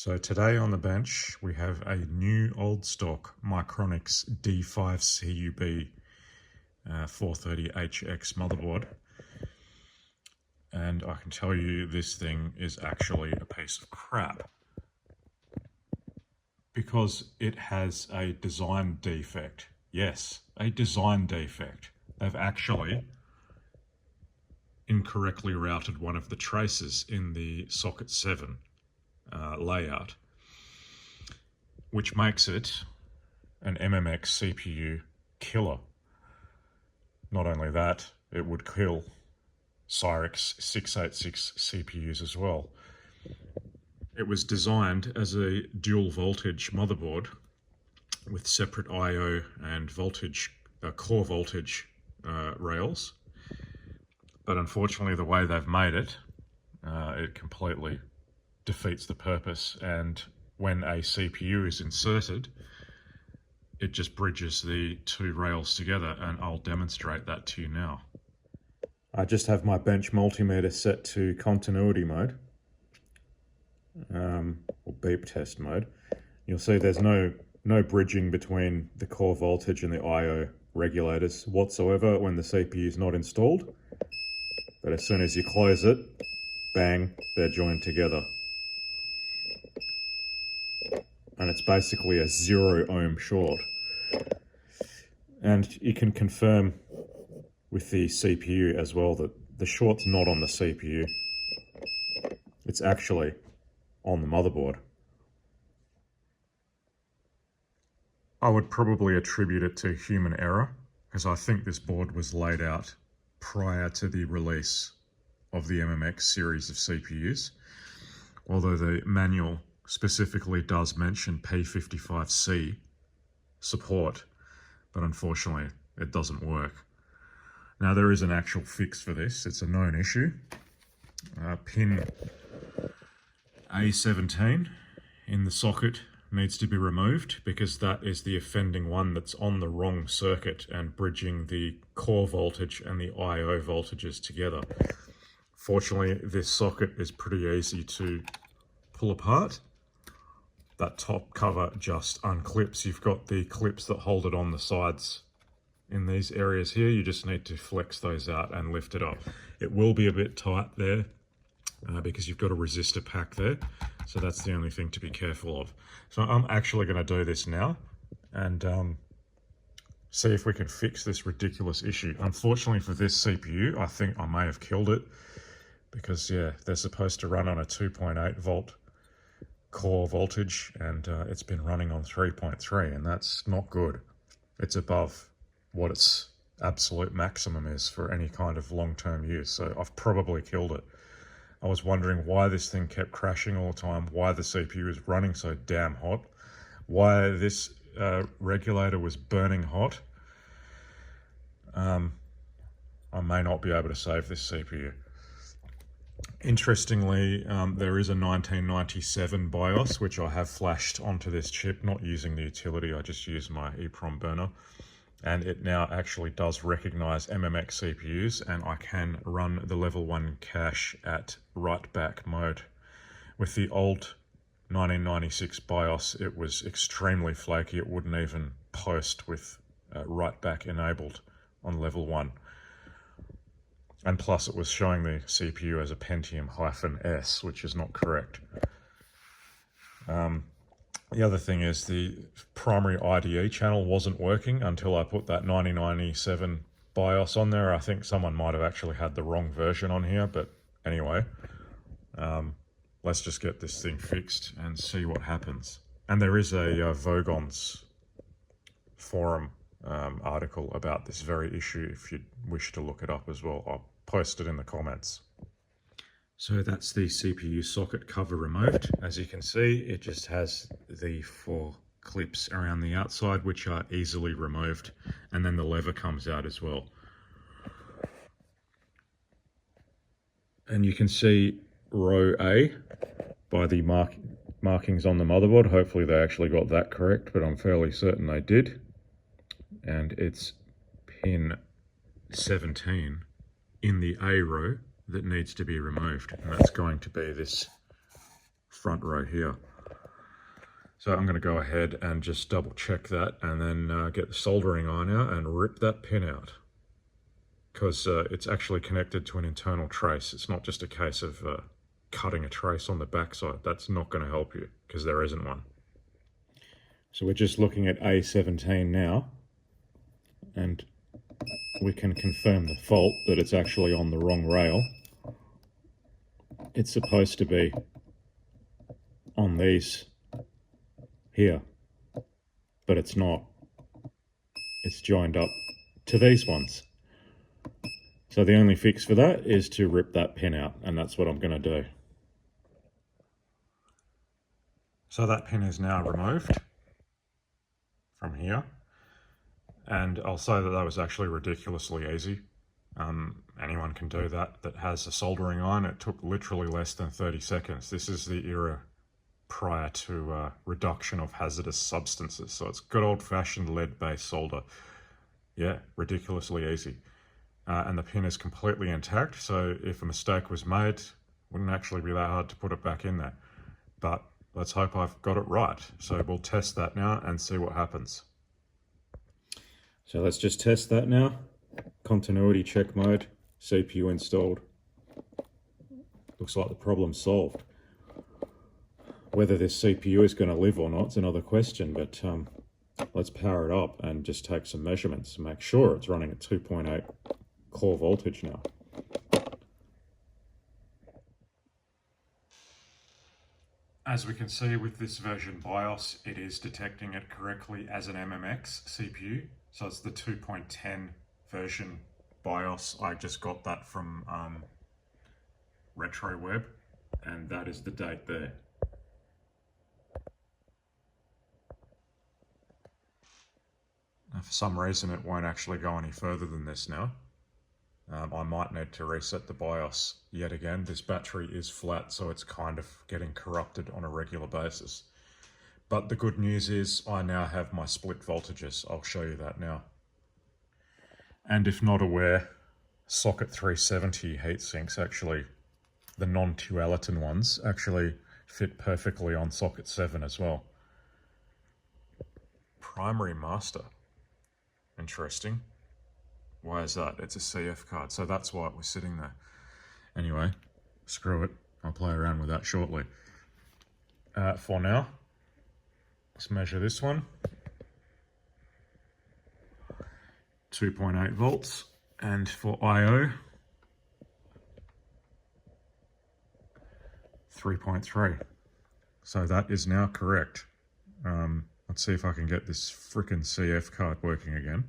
So today on the bench we have a new old stock Micronics D5CUB 430HX motherboard, and I can tell you this thing is actually a piece of crap because it has a design defect. Yes, a design defect. They've actually incorrectly routed one of the traces in the socket 7 layout, which makes it an MMX CPU killer. Not only that, it would kill Cyrix 686 CPUs as well. It was designed as a dual voltage motherboard with separate I/O and voltage, core voltage rails, but unfortunately the way they've made it, it completely defeats the purpose, and when a CPU is inserted, it just bridges the two rails together, and I'll demonstrate that to you now. I just have my bench multimeter set to continuity mode, or beep test mode. You'll see there's no bridging between the core voltage and the I/O regulators whatsoever when the CPU is not installed, but as soon as you close it, bang, they're joined together. And it's basically a 0 ohm short. And you can confirm with the CPU as well that the short's not on the CPU. It's actually on the motherboard. I would probably attribute it to human error, because I think this board was laid out prior to the release of the MMX series of CPUs, although the manual specifically does mention P55C support, but unfortunately it doesn't work. Now there is an actual fix for this. It's a known issue. Pin A17 in the socket needs to be removed because that is the offending one that's on the wrong circuit and bridging the core voltage and the I/O voltages together. Fortunately, this socket is pretty easy to pull apart. That top cover just unclips. You've got the clips that hold it on the sides in these areas here. You just need to flex those out and lift it up. It will be a bit tight there because you've got a resistor pack there. So that's the only thing to be careful of. So I'm actually going to do this now and see if we can fix this ridiculous issue. Unfortunately for this CPU, I think I may have killed it because, yeah, they're supposed to run on a 2.8 volt core voltage, and it's been running on 3.3, and that's not good. It's above what its absolute maximum is for any kind of long-term use, so I've probably killed it. I was wondering why this thing kept crashing all the time, why the CPU is running so damn hot, why this regulator was burning hot. I may not be able to save this CPU. Interestingly, there is a 1997 BIOS, which I have flashed onto this chip, not using the utility, I just use my EEPROM burner. And it now actually does recognize MMX CPUs, and I can run the level 1 cache at write back mode. With the old 1996 BIOS, it was extremely flaky. It wouldn't even post with write back enabled on level 1. And plus it was showing the CPU as a Pentium-S, which is not correct. The other thing is the primary IDE channel wasn't working until I put that 1997 BIOS on there. I think someone might have actually had the wrong version on here, but anyway, let's just get this thing fixed and see what happens. And there is a Vogon's forum article about this very issue if you wish to look it up as well. I'll post it in the comments. So that's the CPU socket cover removed. As you can see, it just has the 4 clips around the outside, which are easily removed, and then the lever comes out as well. And you can see row A by the markings on the motherboard. Hopefully they actually got that correct, but I'm fairly certain they did. And it's pin 17 in the A row that needs to be removed, and that's going to be this front row here. So I'm going to go ahead and just double check that and then get the soldering iron out and rip that pin out. Because it's actually connected to an internal trace. It's not just a case of cutting a trace on the backside. That's not going to help you because there isn't one. So we're just looking at A17 now, and we can confirm the fault that it's actually on the wrong rail. It's supposed to be on these here, but it's not. It's joined up to these ones. So the only fix for that is to rip that pin out, and that's what I'm going to do. So that pin is now removed from here, and I'll say that was actually ridiculously easy. Anyone can do that has a soldering iron. It took literally less than 30 seconds. This is the era prior to reduction of hazardous substances, so it's good old-fashioned lead-based solder. Yeah, ridiculously easy. And the pin is completely intact, so if a mistake was made, it wouldn't actually be that hard to put it back in there. But let's hope I've got it right. So we'll test that now and see what happens. So let's just test that now. Continuity check mode, CPU installed. Looks like the problem's solved. Whether this CPU is going to live or not is another question, but let's power it up and just take some measurements to make sure it's running at 2.8 core voltage now. As we can see with this version BIOS, it is detecting it correctly as an MMX CPU. So it's the 2.10 version BIOS. I just got that from RetroWeb, and that is the date there. Now, for some reason it won't actually go any further than this now. I might need to reset the BIOS yet again. This battery is flat, so it's kind of getting corrupted on a regular basis. But the good news is I now have my split voltages. I'll show you that now. And if not aware, socket 370 heatsinks, actually, the non-Tualatin ones, actually fit perfectly on socket 7 as well. Primary master. Interesting. Why is that? It's a CF card, so that's why it was sitting there. Anyway, screw it. I'll play around with that shortly. For now, let's measure this one. 2.8 volts. And for I/O, 3.3. So that is now correct. Let's see if I can get this frickin' CF card working again.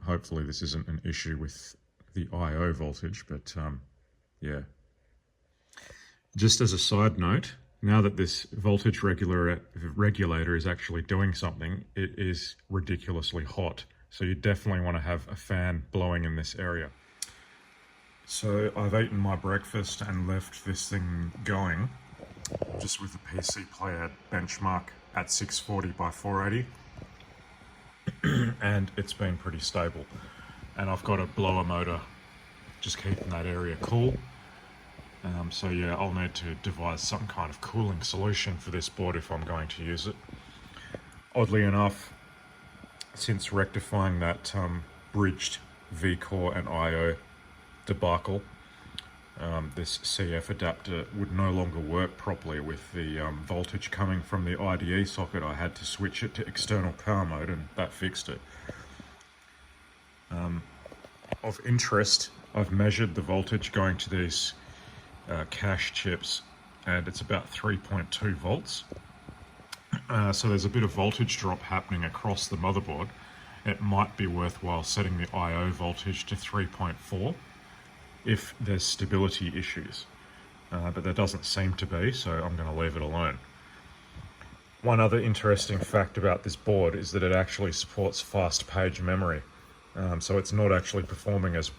Hopefully this isn't an issue with the I/O voltage, but yeah. Just as a side note, now that this voltage regulator is actually doing something, it is ridiculously hot. So you definitely want to have a fan blowing in this area. So I've eaten my breakfast and left this thing going, just with the PC player benchmark at 640 by 480. And it's been pretty stable. And I've got a blower motor just keeping that area cool. So yeah, I'll need to devise some kind of cooling solution for this board if I'm going to use it. Oddly enough, since rectifying that bridged vcore and I/O debacle, this CF adapter would no longer work properly with the voltage coming from the IDE socket. I had to switch it to external power mode, and that fixed it. Of interest, I've measured the voltage going to these cache chips, and it's about 3.2 volts. So there's a bit of voltage drop happening across the motherboard. It might be worthwhile setting the I/O voltage to 3.4 if there's stability issues, but there doesn't seem to be, so I'm going to leave it alone. One other interesting fact about this board is that it actually supports fast page memory, so it's not actually performing as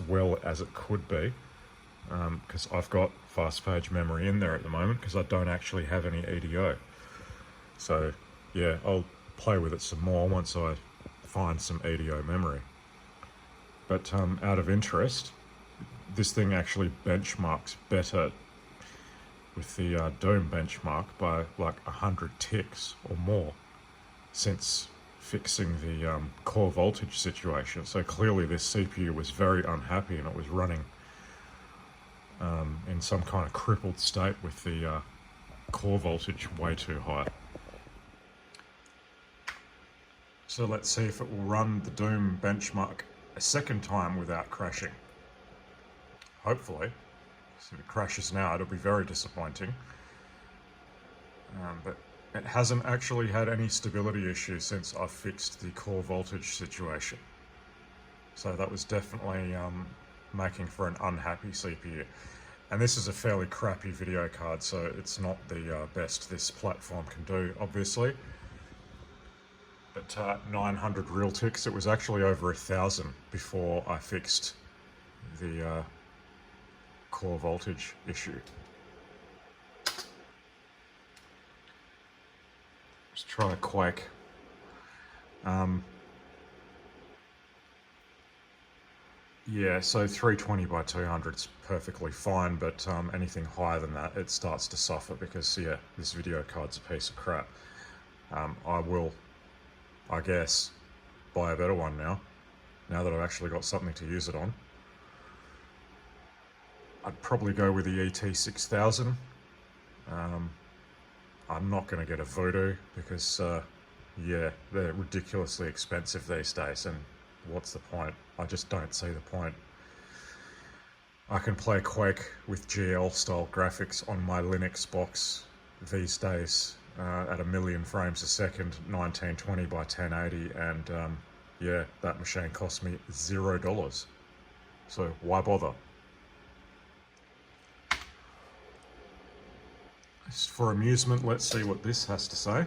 well as it could be, because I've got fast page memory in there at the moment because I don't actually have any EDO. So yeah, I'll play with it some more once I find some EDO memory. But out of interest, this thing actually benchmarks better with the dome benchmark by like 100 ticks or more since fixing the core voltage situation. So clearly this CPU was very unhappy and it was running in some kind of crippled state with the core voltage way too high. So let's see if it will run the Doom benchmark a second time without crashing. Hopefully. If it crashes now, it'll be very disappointing. But it hasn't actually had any stability issues since I've fixed the core voltage situation. So that was definitely making for an unhappy CPU. And this is a fairly crappy video card, so it's not the best this platform can do, obviously. But 900 real ticks, it was actually over 1,000 before I fixed the core voltage issue. Let's try a Quake. Yeah, so 320 by 200 is perfectly fine, but anything higher than that, it starts to suffer because, yeah, this video card's a piece of crap. I will, I guess, buy a better one now that I've actually got something to use it on. I'd probably go with the ET6000. I'm not going to get a Voodoo because, yeah, they're ridiculously expensive these days, and what's the point? I just don't see the point. I can play Quake with GL style graphics on my Linux box these days at 1,000,000 frames a second, 1920 by 1080, and yeah, that machine cost me $0. So why bother? Just for amusement, let's see what this has to say.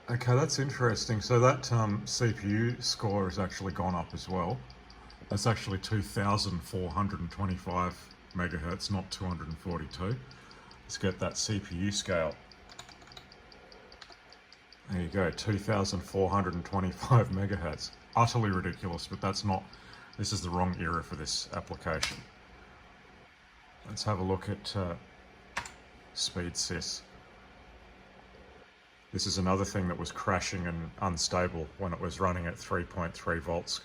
Okay, that's interesting. So that CPU score has actually gone up as well. That's actually 2,425 megahertz, not 242. Let's get that CPU scale. There you go, 2,425 megahertz. Utterly ridiculous, but that's not, this is the wrong era for this application. Let's have a look at SpeedSys. This is another thing that was crashing and unstable when it was running at 3.3 volts.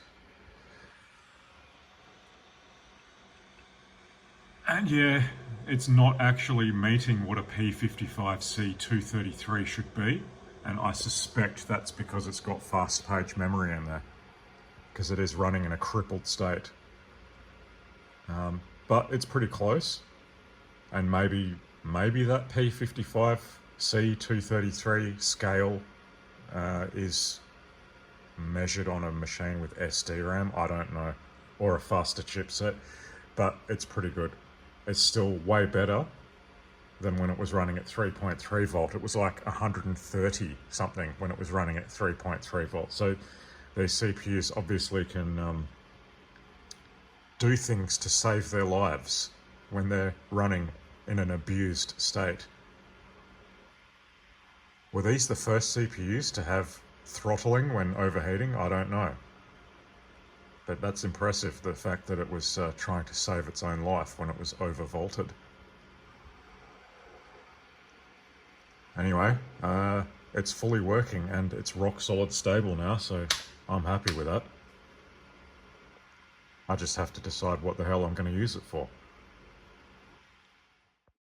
And yeah, it's not actually meeting what a P55C233 should be, and I suspect that's because it's got fast page memory in there, because it is running in a crippled state. But it's pretty close, and maybe that P55C233 scale is measured on a machine with SD-RAM, I don't know, or a faster chipset, but it's pretty good. It's still way better than when it was running at 3.3 volt. It was like 130 something when it was running at 3.3 volts. So these CPUs obviously can do things to save their lives when they're running in an abused state. Were these the first CPUs to have throttling when overheating? I don't know. But that's impressive, the fact that it was trying to save its own life when it was overvolted. Anyway, it's fully working and it's rock solid stable now, so I'm happy with that. I just have to decide what the hell I'm going to use it for.